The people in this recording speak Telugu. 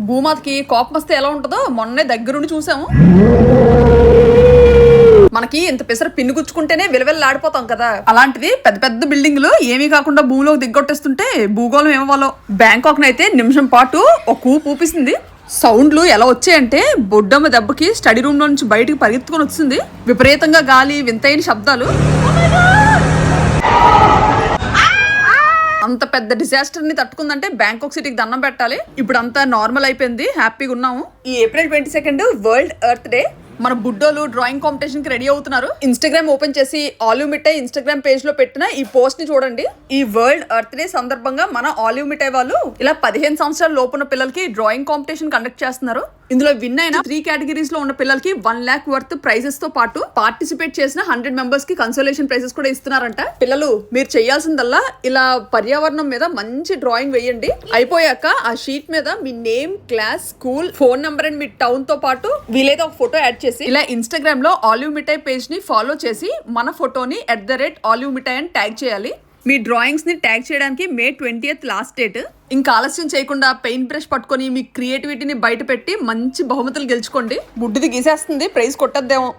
భూమాతకి కోపం వస్తే ఎలా ఉంటుందో మొన్నే దగ్గరుండి చూసాము. మనకి ఇంత పెసర పిన్ను గుచ్చుకుంటేనే విలవిల్లాడిపోతాం కదా, అలాంటిది పెద్ద పెద్ద బిల్డింగ్లు ఏమీ కాకుండా భూమిలోకి దిగ్గొట్టేస్తుంటే భూగోళం ఏమవ్వాలో. బ్యాంకాక్ నైతే నిమిషం పాటు ఒక ఊపు ఊపిసింది. సౌండ్లు ఎలా వచ్చాయంటే బొడ్డమ్మ దెబ్బకి స్టడీ రూమ్ లో నుంచి బయటకు పరిగెత్తుకొని వచ్చింది. విపరీతంగా గాలి, వింతైన శబ్దాలు. అంత పెద్ద డిజాస్టర్ ని తట్టుకుందంటే బ్యాంకాక్ సిటీకి దండం పెట్టాలి. ఇప్పుడు అంతా నార్మల్ అయిపోయింది, హ్యాపీగా ఉన్నాము. ఈ ఏప్రిల్ 22 వరల్డ్ ఎర్త్ డే. మన బుడ్డోలు డ్రాయింగ్ కాంపిటీషన్ కి రెడీ అవుతున్నారు. ఇన్స్టాగ్రామ్ ఓపెన్ చేసి ఆలివ్ మిఠాయి ఇన్స్టాగ్రామ్ పేజ్ లో పెట్టిన ఈ పోస్ట్ ని చూడండి. ఈ వరల్డ్ ఎర్త్ డే సందర్భంగా మన ఆలివ్ మిఠాయి వాళ్ళు ఇలా 15 సంవత్సరాల లోపున్న పిల్లలకి డ్రాయింగ్ కాంపిటీషన్ కండక్ట్ చేస్తున్నారు. ఇందులో విన్ అయిన 3 కేటగిరీస్ లో ఉన్న పిల్లలకి 1 lakh వర్త్ ప్రైజెస్ తో పాటు పార్టిసిపేట్ చేసిన 100 మెంబర్స్ కి కన్సోలేషన్ ప్రైజెస్ కూడా ఇస్తున్నారంట. పిల్లలు మీరు చేయాల్సిందల్లా ఇలా పర్యావరణం మీద మంచి డ్రాయింగ్ వేయండి. అయిపోయాక ఆ షీట్ మీద మీ name, class, school, phone number and మీ టౌన్ తో పాటు వీలైతే ఒక ఫోటో యాడ్ చేసి ఇలా ఇన్స్టాగ్రామ్ లో ఆలివ్ మిఠాయి పేజ్ ని ఫాలో చేసి మన ఫోటోని @ఆలివ్ మిఠాయి అని ట్యాగ్ చేయాలి. మీ డ్రాయింగ్స్ ని ట్యాగ్ చేయడానికి May 20th లాస్ట్ డేట్. ఇంకా ఆలస్యం చేయకుండా పెయింట్ బ్రష్ పట్టుకొని మీ క్రియేటివిటీని బయట పెట్టి మంచి బహుమతులు గెలుచుకోండి. బుడ్డిది గీసేస్తుంది, ప్రైజ్ కొట్టద్దేమో.